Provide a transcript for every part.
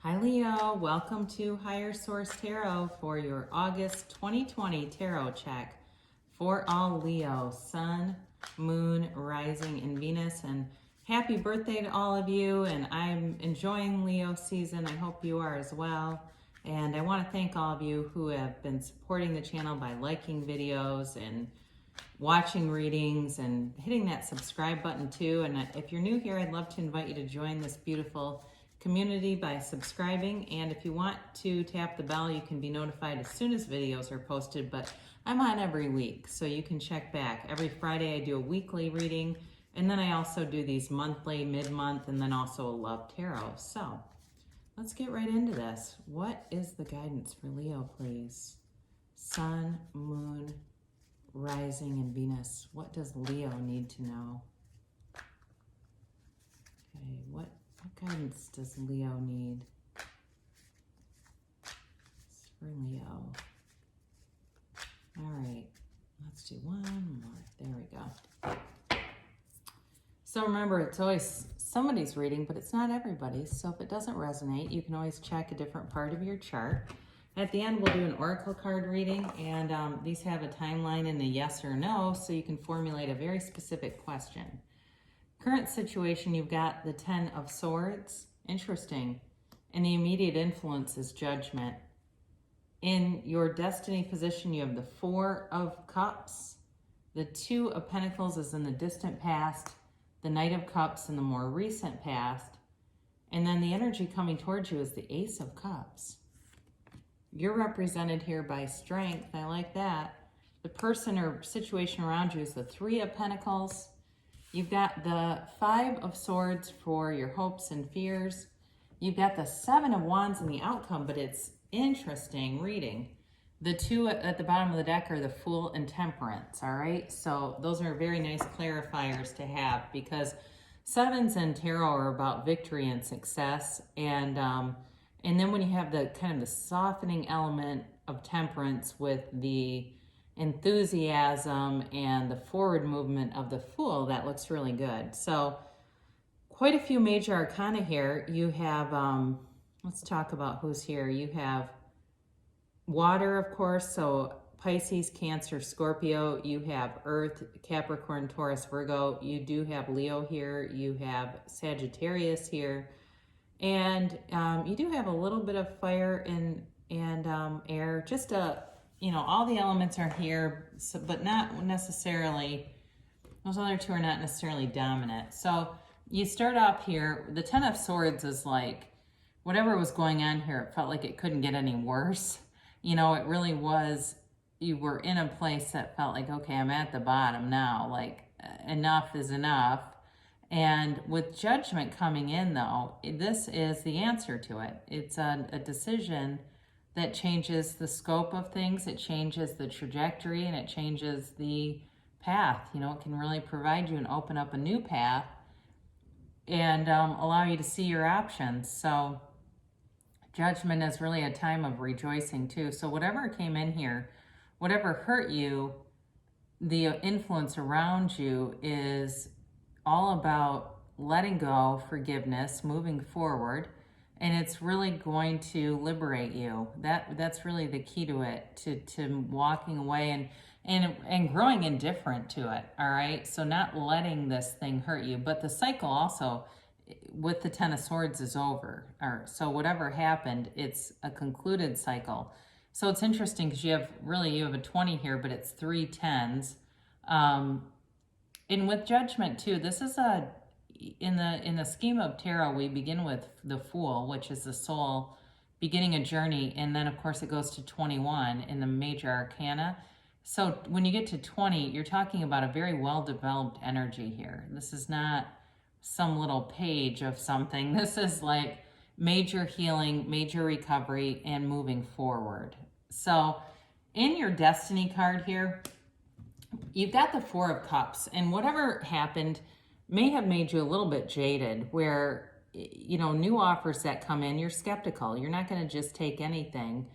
Hi Leo, welcome to Higher Source Tarot for your August 2020 tarot check for all Leo, Sun, Moon, Rising, and Venus. And happy birthday to all of you. And I'm enjoying Leo season. I hope you are as well. And I want to thank all of you who have been supporting the channel by liking videos and watching readings and hitting that subscribe button too. And if you're new here, I'd love to invite you to join this beautiful community by subscribing. And if you want to tap the bell, you can be notified as soon as videos are posted, but I'm on every week, so you can check back. Every Friday I do a weekly reading, and then I also do these monthly, mid-month, and then also a love tarot. So let's get right into this. What is the guidance for Leo, please? Sun, Moon, Rising, and Venus. What does Leo need to know? Okay, what guidance does Leo need? It's for Leo. All right, let's do one more. There we go. So remember, it's always somebody's reading, but it's not everybody's. So if it doesn't resonate, you can always check a different part of your chart. At the end, we'll do an oracle card reading, and these have a timeline and a yes or no, so you can formulate a very specific question. Current situation, you've got the 10 of Swords. Interesting. And the immediate influence is Judgment. In your destiny position, you have the 4 of Cups. The 2 of Pentacles is in the distant past. The Knight of Cups in the more recent past. And then the energy coming towards you is the Ace of Cups. You're represented here by strength. I like that. The person or situation around you is the 3 of Pentacles. You've got the 5 of Swords for your hopes and fears. You've got the 7 of Wands in the outcome, but it's interesting reading. The 2 at the bottom of the deck are the Fool and Temperance, all right? So those are very nice clarifiers to have, because 7s in tarot are about victory and success. And then when you have the kind of the softening element of Temperance with the enthusiasm and the forward movement of the Fool, that looks really good. So quite a few major arcana here. You have, let's talk about who's here. You have water, of course, so Pisces, Cancer, Scorpio. You have Earth, Capricorn, Taurus, Virgo. You do have Leo here. You have Sagittarius here. And you do have a little bit of fire and air, just all the elements are here, so, but not necessarily, those other 2 are not necessarily dominant. So you start off here, the 10 of Swords is like, whatever was going on here, it felt like it couldn't get any worse. It really was, you were in a place that felt like, okay, I'm at the bottom now, like enough is enough. And with Judgment coming in though, this is the answer to it. It's a decision that changes the scope of things, it changes the trajectory, and it changes the path. It can really provide you and open up a new path and allow you to see your options. So Judgment is really a time of rejoicing too. So whatever came in here, whatever hurt you, the influence around you is all about letting go, forgiveness, moving forward. And it's really going to liberate you. That's really the key to it, to walking away and growing indifferent to it, all right? So not letting this thing hurt you. But the cycle also, with the 10 of Swords, is over. So whatever happened, it's a concluded cycle. So it's interesting because you have a 20 here, but it's 3 10s. And with Judgment too, this is in the scheme of tarot, we begin with the Fool, which is the soul beginning a journey, and then of course it goes to 21 in the major arcana. So when you get to 20, you're talking about a very well-developed energy here. This is not some little page of something. This is like major healing, major recovery, and moving forward. So in your destiny card here, you've got the 4 of Cups, and whatever happened may have made you a little bit jaded, where, new offers that come in, you're skeptical. You're not going to just take anything,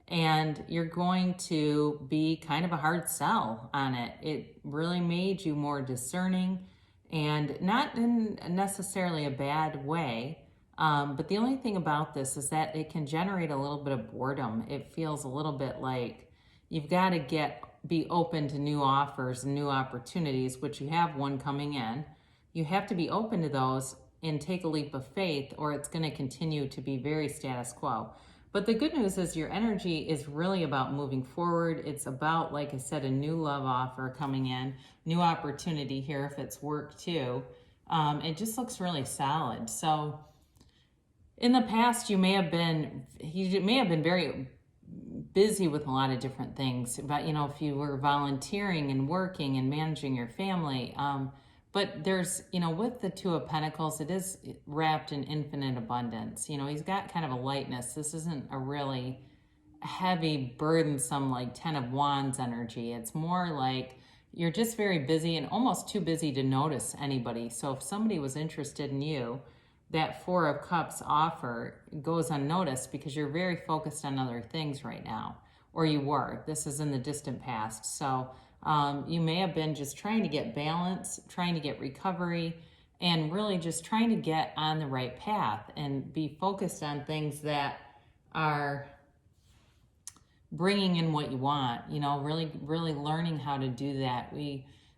and you're going to be kind of a hard sell on it. It really made you more discerning, and not in necessarily a bad way. But the only thing about this is that it can generate a little bit of boredom. It feels a little bit like you've got to be open to new offers and new opportunities, which you have one coming in. You have to be open to those and take a leap of faith, or it's going to continue to be very status quo. But the good news is your energy is really about moving forward. It's about, like I said, a new love offer coming in, new opportunity here if it's work too. It just looks really solid. So in the past, he may have been very busy with a lot of different things. But, if you were volunteering and working and managing your family, but there's, with the Two of Pentacles, it is wrapped in infinite abundance. He's got kind of a lightness. This isn't a really heavy, burdensome, like 10 of Wands energy. It's more like you're just very busy and almost too busy to notice anybody. So if somebody was interested in you, that Four of Cups offer goes unnoticed because you're very focused on other things right now, or you were. This is in the distant past. So you may have been just trying to get balance, trying to get recovery, and really just trying to get on the right path and be focused on things that are bringing in what you want, really learning how to do that.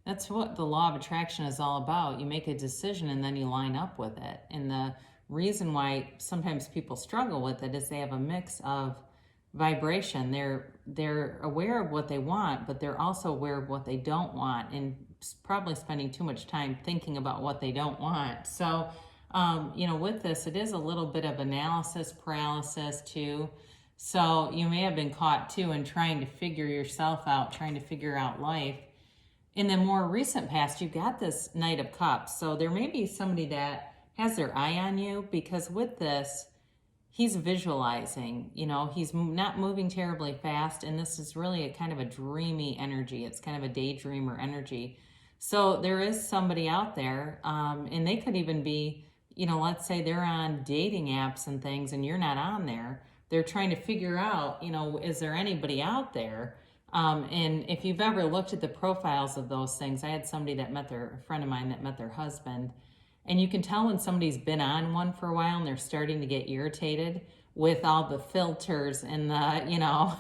That's what the law of attraction is all about. You make a decision and then you line up with it. And the reason why sometimes people struggle with it is they have a mix of vibration. They're aware of what they want, but they're also aware of what they don't want, and probably spending too much time thinking about what they don't want. So, with this, it is a little bit of analysis paralysis too. So you may have been caught too in trying to figure yourself out, trying to figure out life. In the more recent past, you've got this Knight of Cups. So there may be somebody that has their eye on you, because with this, he's visualizing, he's not moving terribly fast. And this is really a kind of a dreamy energy. It's kind of a daydreamer energy. So there is somebody out there, and they could even be, let's say they're on dating apps and things and you're not on there. They're trying to figure out, is there anybody out there? And if you've ever looked at the profiles of those things, I had somebody a friend of mine that met their husband, and you can tell when somebody's been on one for a while and they're starting to get irritated with all the filters and the,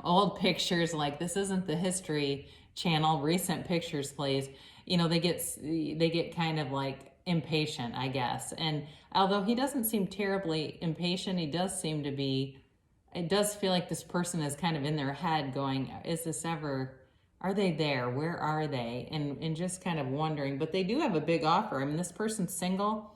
old pictures, like this isn't the History Channel, recent pictures, please. They get kind of like impatient, I guess. And although he doesn't seem terribly impatient, it does feel like this person is kind of in their head going, are they there? Where are they? And just kind of wondering, but they do have a big offer. I mean, this person's single.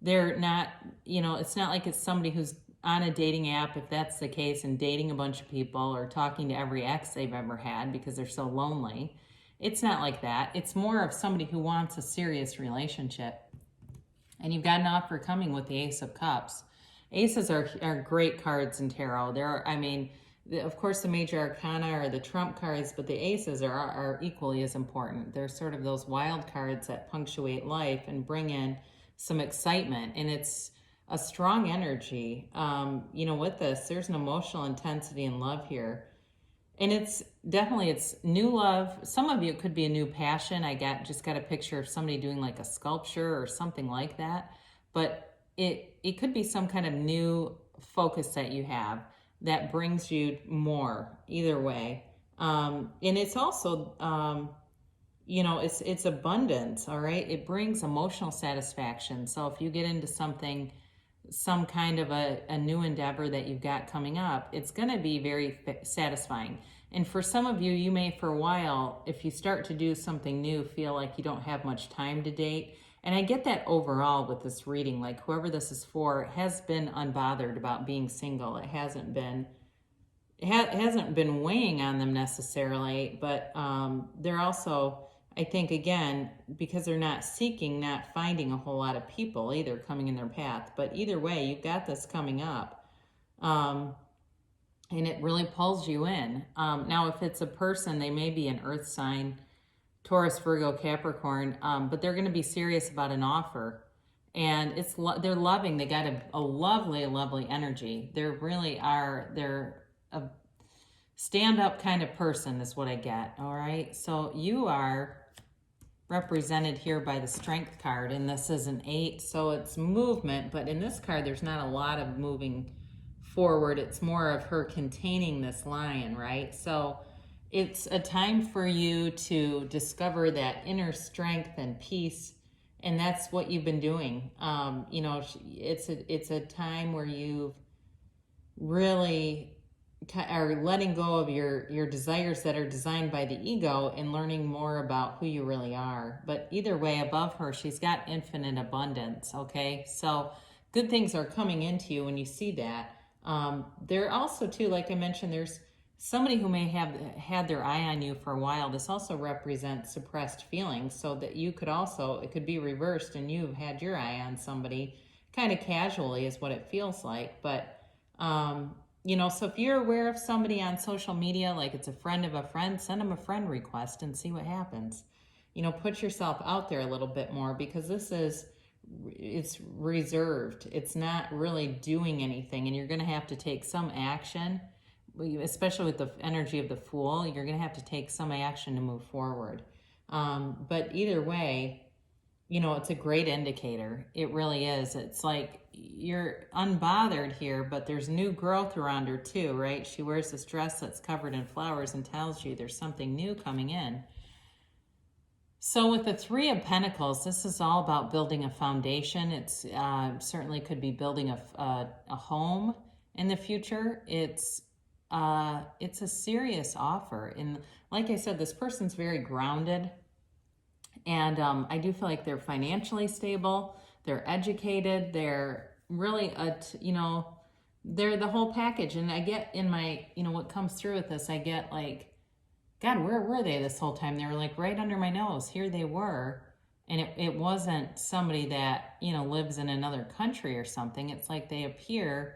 They're not, it's not like it's somebody who's on a dating app, if that's the case, and dating a bunch of people or talking to every ex they've ever had because they're so lonely. It's not like that. It's more of somebody who wants a serious relationship. And you've got an offer coming with the Ace of Cups. Aces are great cards in tarot. Of course, the major arcana are the trump cards, but the aces are equally as important. They're sort of those wild cards that punctuate life and bring in some excitement. And it's a strong energy. With this, there's an emotional intensity and love here. And it's new love. Some of you, it could be a new passion. I just got a picture of somebody doing like a sculpture or something like that. But it could be some kind of new focus that you have that brings you more, either way. And it's also, it's abundance, all right? It brings emotional satisfaction. So if you get into some kind of a new endeavor that you've got coming up, it's going to be very satisfying. And for some of you, you may for a while, if you start to do something new, feel like you don't have much time to date. And I get that overall with this reading, like whoever this is for has been unbothered about being single. It hasn't been weighing on them necessarily, but they're also, I think, again, because they're not finding a whole lot of people either coming in their path. But either way, you've got this coming up. And it really pulls you in. Now, if it's a person, they may be an earth sign, Taurus, Virgo, Capricorn, but they're going to be serious about an offer. And they're loving. They got a lovely, lovely energy. They're a stand-up kind of person is what I get, all right? So you are represented here by the Strength card, and this is an 8, so it's movement, but in this card there's not a lot of moving forward. It's more of her containing this lion, right? So it's a time for you to discover that inner strength and peace, and that's what you've been doing. You know, it's a time where you've really are letting go of your desires that are designed by the ego and learning more about who you really are. But either way, above her, she's got infinite abundance, okay? So good things are coming into you when you see that. There also, too, like I mentioned, there's somebody who may have had their eye on you for a while. This also represents suppressed feelings, so that you could also, it could be reversed and you've had your eye on somebody kind of casually is what it feels like. But you know, so if you're aware of somebody on social media, like it's a friend of a friend, send them a friend request and see what happens. You know, put yourself out there a little bit more, because it's reserved. It's not really doing anything, and you're going to have to take some action, especially with the energy of the Fool. You're going to have to take some action to move forward. But either way, you know, it's a great indicator. It really is. It's like you're unbothered here, but there's new growth around her too, right? She wears this dress that's covered in flowers and tells you there's something new coming in. So with the Three of Pentacles, this is all about building a foundation. It's certainly could be building a home in the future. It's a serious offer. And like I said, this person's very grounded. And I do feel like they're financially stable, they're educated, they're really, you know, they're the whole package. And I get in my, you know, what comes through with this, I get like, God, where were they this whole time? They were like right under my nose. Here they were. And it wasn't somebody that, you know, lives in another country or something. It's like they appear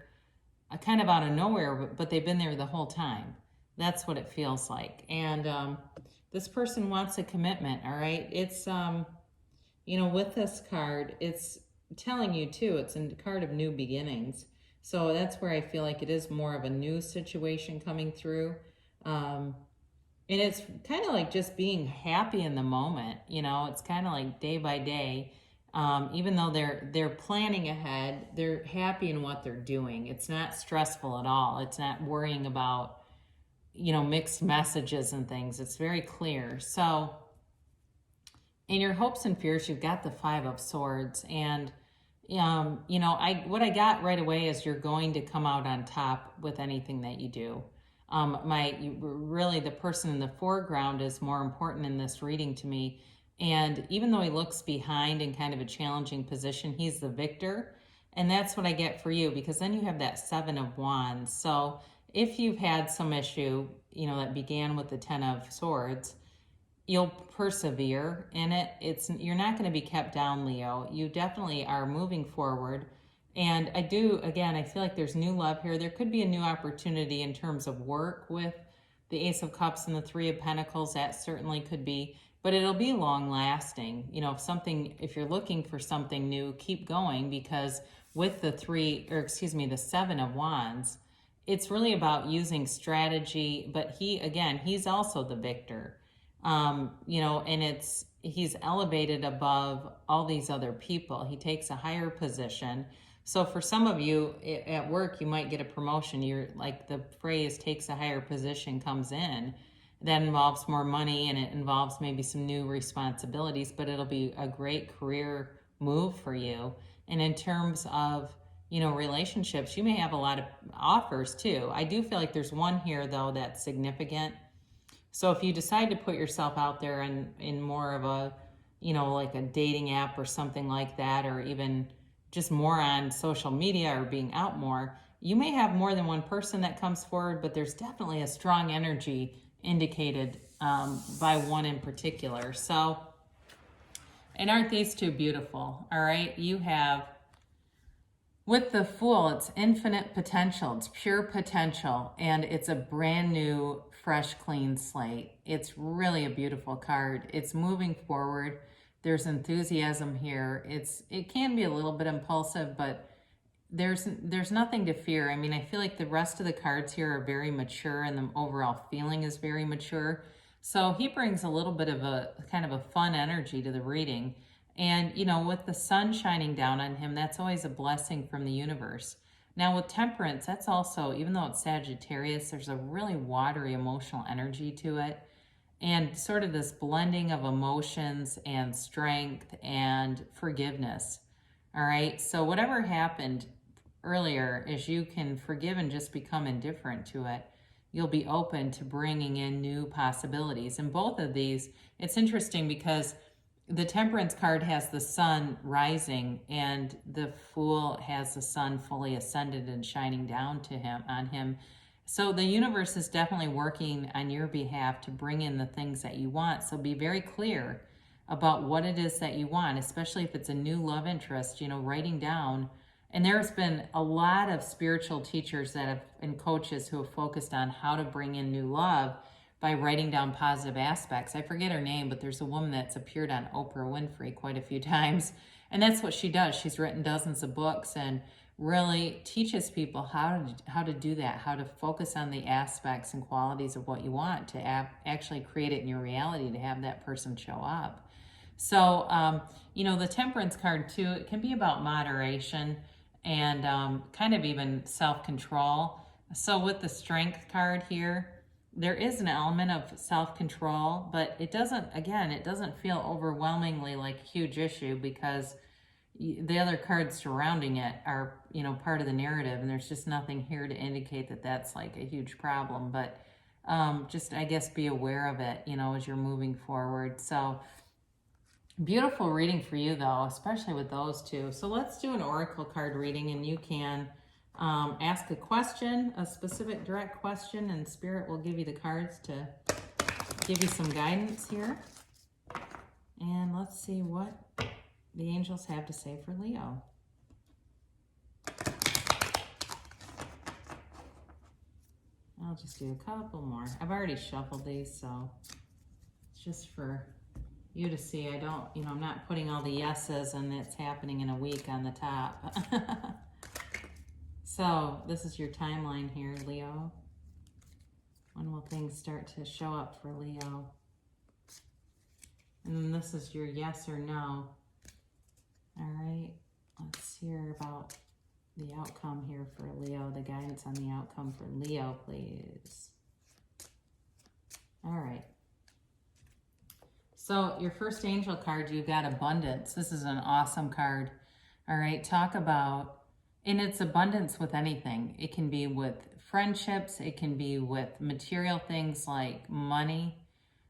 kind of out of nowhere, but they've been there the whole time. That's what it feels like. And this person wants a commitment, all right? It's, you know, with this card, it's telling you too, it's a card of new beginnings. So that's where I feel like it is more of a new situation coming through. And it's kind of like just being happy in the moment, you know, it's kind of like day by day. Even though they're planning ahead, they're happy in what they're doing. It's not stressful at all. It's not worrying about, you know, mixed messages and things. It's very clear. So in your hopes and fears, you've got the Five of Swords. And, you know, what I got right away is you're going to come out on top with anything that you do. Really the person in the foreground is more important in this reading to me. And even though he looks behind in kind of a challenging position, he's the victor. And that's what I get for you, because then you have that Seven of Wands. So if you've had some issue, you know, that began with the Ten of Swords, you'll persevere in it. You're not going to be kept down, Leo. You definitely are moving forward. And I feel like there's new love here. There could be a new opportunity in terms of work with the Ace of Cups and the Three of Pentacles. That certainly could be, but it'll be long lasting. You know, if you're looking for something new, keep going, because with the the Seven of Wands, it's really about using strategy, but he's also the victor. You know, and he's elevated above all these other people. He takes a higher position. So for some of you at work, you might get a promotion. You're like, the phrase takes a higher position comes in. That involves more money, and it involves maybe some new responsibilities, but it'll be a great career move for you. And in terms of, you know, relationships, you may have a lot of offers too. I do feel like there's one here though that's significant. So if you decide to put yourself out there in more of a, you know, like a dating app or something like that, or even just more on social media or being out more, you may have more than one person that comes forward, but there's definitely a strong energy indicated by one in particular. So, and aren't these two beautiful? All right, you have, with the Fool, it's infinite potential, it's pure potential, and it's a brand new, fresh, clean slate. It's really a beautiful card. It's moving forward. There's enthusiasm here. It can be a little bit impulsive, but there's nothing to fear. I mean, I feel like the rest of the cards here are very mature, and the overall feeling is very mature. So he brings a little bit of a kind of a fun energy to the reading. And, you know, with the sun shining down on him, that's always a blessing from the universe. Now, with Temperance, that's also, even though it's Sagittarius, there's a really watery emotional energy to it. And sort of this blending of emotions and strength and forgiveness. All right. So, whatever happened earlier, is you can forgive and just become indifferent to it. You'll be open to bringing in new possibilities. And both of these, it's interesting because the Temperance card has the sun rising and the Fool has the sun fully ascended and shining down to him on him. So the universe is definitely working on your behalf to bring in the things that you want. So be very clear about what it is that you want, especially if it's a new love interest, you know, writing down. And there's been a lot of spiritual teachers that have and coaches who have focused on how to bring in new love by writing down positive aspects. I forget her name, but there's a woman that's appeared on Oprah Winfrey quite a few times. And that's what she does. She's written dozens of books and really teaches people how to do that, how to focus on the aspects and qualities of what you want to actually create it in your reality to have that person show up. So, you know, the Temperance card too, it can be about moderation and kind of even self-control. So with the Strength card here, there is an element of self-control, but it doesn't feel overwhelmingly like a huge issue because the other cards surrounding it are, you know, part of the narrative, and there's just nothing here to indicate that that's like a huge problem. But just, I guess, be aware of it, you know, as you're moving forward. So beautiful reading for you, though, especially with those two. So let's do an oracle card reading, and you can ask a question, a specific direct question, and Spirit will give you the cards to give you some guidance here. And let's see what the angels have to say for Leo. I'll just do a couple more. I've already shuffled these, so it's just for you to see. I don't, you know, I'm not putting all the yeses and it's happening in a week on the top. So this is your timeline here, Leo. When will things start to show up for Leo? And then this is your yes or no. All right, let's hear about the outcome here for Leo, the guidance on the outcome for Leo, please. All right. So your first angel card, you've got abundance. This is an awesome card. All right, talk about, and it's abundance with anything. It can be with friendships. It can be with material things like money,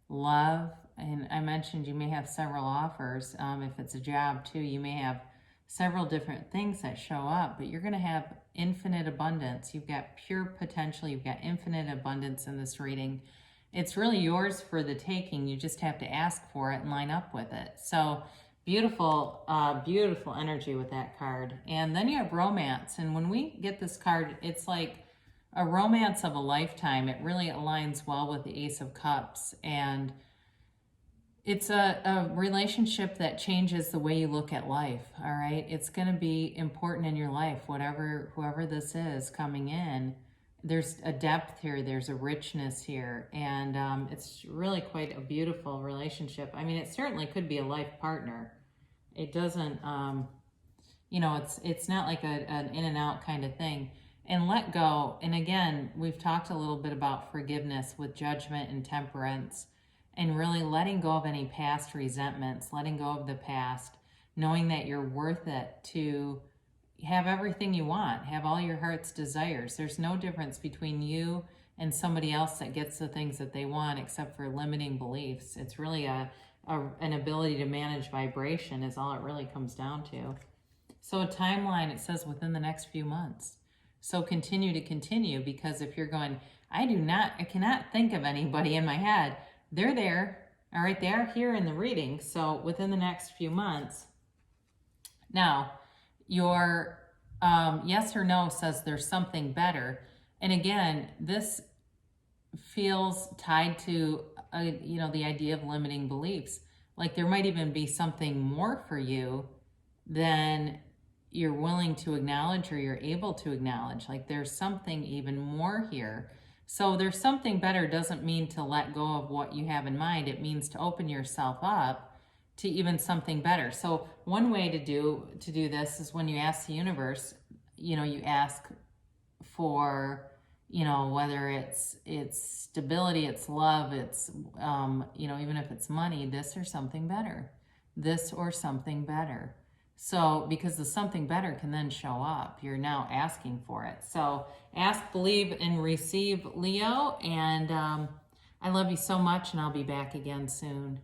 love. And I mentioned you may have several offers. If it's a job too, you may have several different things that show up, but you're going to have infinite abundance. You've got pure potential. You've got infinite abundance in this reading. It's really yours for the taking. You just have to ask for it and line up with it. So beautiful, beautiful energy with that card. And then you have romance. And when we get this card, it's like a romance of a lifetime. It really aligns well with the Ace of Cups. And it's a relationship that changes the way you look at life, all right? It's going to be important in your life, whoever this is coming in. There's a depth here, there's a richness here, and it's really quite a beautiful relationship. I mean, it certainly could be a life partner. It doesn't, you know, it's not like an in and out kind of thing. And let go, and again, we've talked a little bit about forgiveness with Judgment and Temperance, and really letting go of any past resentments, letting go of the past, knowing that you're worth it to have everything you want, have all your heart's desires. There's no difference between you and somebody else that gets the things that they want except for limiting beliefs. It's really an ability to manage vibration is all it really comes down to. So a timeline, it says within the next few months. So continue, because if you're going, I cannot think of anybody in my head, they're there. All right, they are here in the reading. So within the next few months. Now, your yes or no says there's something better. And again, this feels tied to, you know, the idea of limiting beliefs. Like there might even be something more for you than you're willing to acknowledge or you're able to acknowledge. Like there's something even more here So there's something better doesn't mean to let go of what you have in mind. It means to open yourself up to even something better. So one way to do this is when you ask the universe, you ask for, whether it's stability, it's love, it's even if it's money, this or something better. This or something better. So, because the something better can then show up, you're now asking for it. So, ask, believe, and receive, Leo. And I love you so much, and I'll be back again soon.